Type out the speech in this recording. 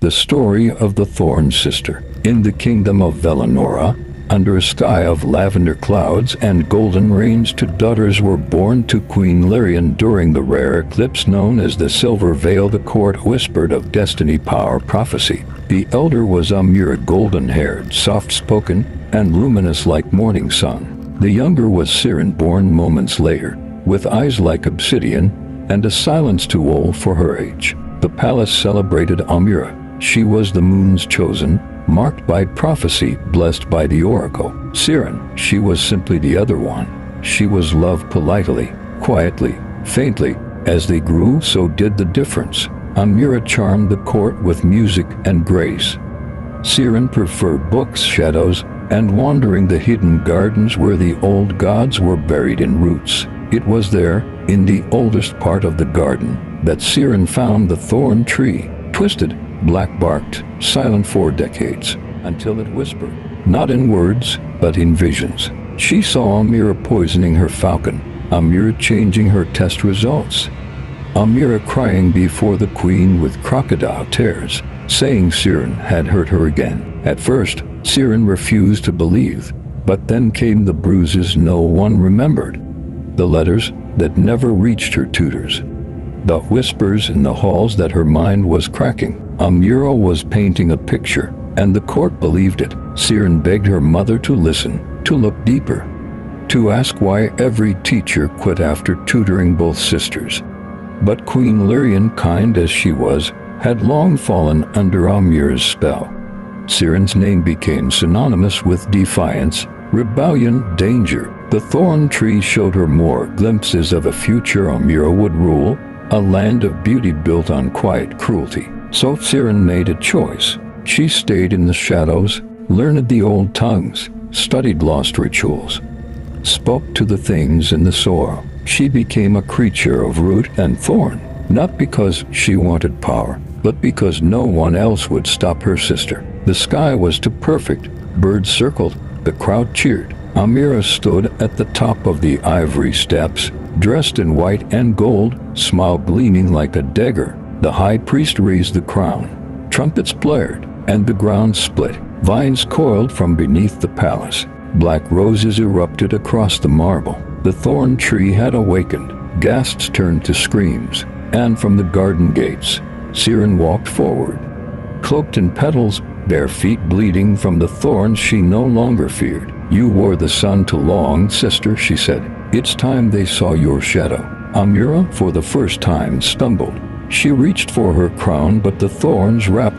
The story of the Thorn sister. In the kingdom of Velanora, under a sky of lavender clouds and golden rains, two daughters were born to Queen Lyrian during the rare eclipse known as the Silver Veil. The court whispered of destiny, power, prophecy. The elder was Amira, golden-haired, soft-spoken, and luminous like morning sun. The younger was Siren, born moments later, with eyes like obsidian and a silence too old for her age. The palace celebrated Amira. She was the moon's chosen, marked by prophecy, blessed by the oracle. Siren, she was simply the other one. She was loved politely, quietly, faintly. As they grew, so did the difference. Amira charmed the court with music and grace. Siren preferred books, shadows, and wandering the hidden gardens where the old gods were buried in roots. It was there, in the oldest part of the garden, that Siren found the thorn tree, twisted, black-barked, silent for decades, until it whispered, not in words, but in visions. She saw Amira poisoning her falcon, Amira changing her test results, Amira crying before the queen with crocodile tears, saying Siren had hurt her again. At first, Siren refused to believe, but then came the bruises no one remembered, the letters that never reached her tutors, the whispers in the halls that her mind was cracking. Amira was painting a picture, and the court believed it. Siren begged her mother to listen, to look deeper, to ask why every teacher quit after tutoring both sisters. But Queen Lyrian, kind as she was, had long fallen under Amira's spell. Siren's name became synonymous with defiance, rebellion, danger. The thorn tree showed her more glimpses of a future Amira would rule, a land of beauty built on quiet cruelty. So Siren made a choice. She stayed in the shadows, learned the old tongues, studied lost rituals, spoke to the things in the soil. She became a creature of root and thorn, not because she wanted power, but because no one else would stop her sister. The sky was too perfect. Birds circled, the crowd cheered. Amira stood at the top of the ivory steps, dressed in white and gold, smile gleaming like a dagger. The high priest raised the crown. Trumpets blared, and the ground split. Vines coiled from beneath the palace. Black roses erupted across the marble. The thorn tree had awakened. Gasps turned to screams, and from the garden gates, Siren walked forward. Cloaked in petals, bare feet bleeding from the thorns she no longer feared. You wore the sun too long, sister, she said. It's time they saw your shadow. Amira, for the first time, stumbled. She reached for her crown, but the thorns wrapped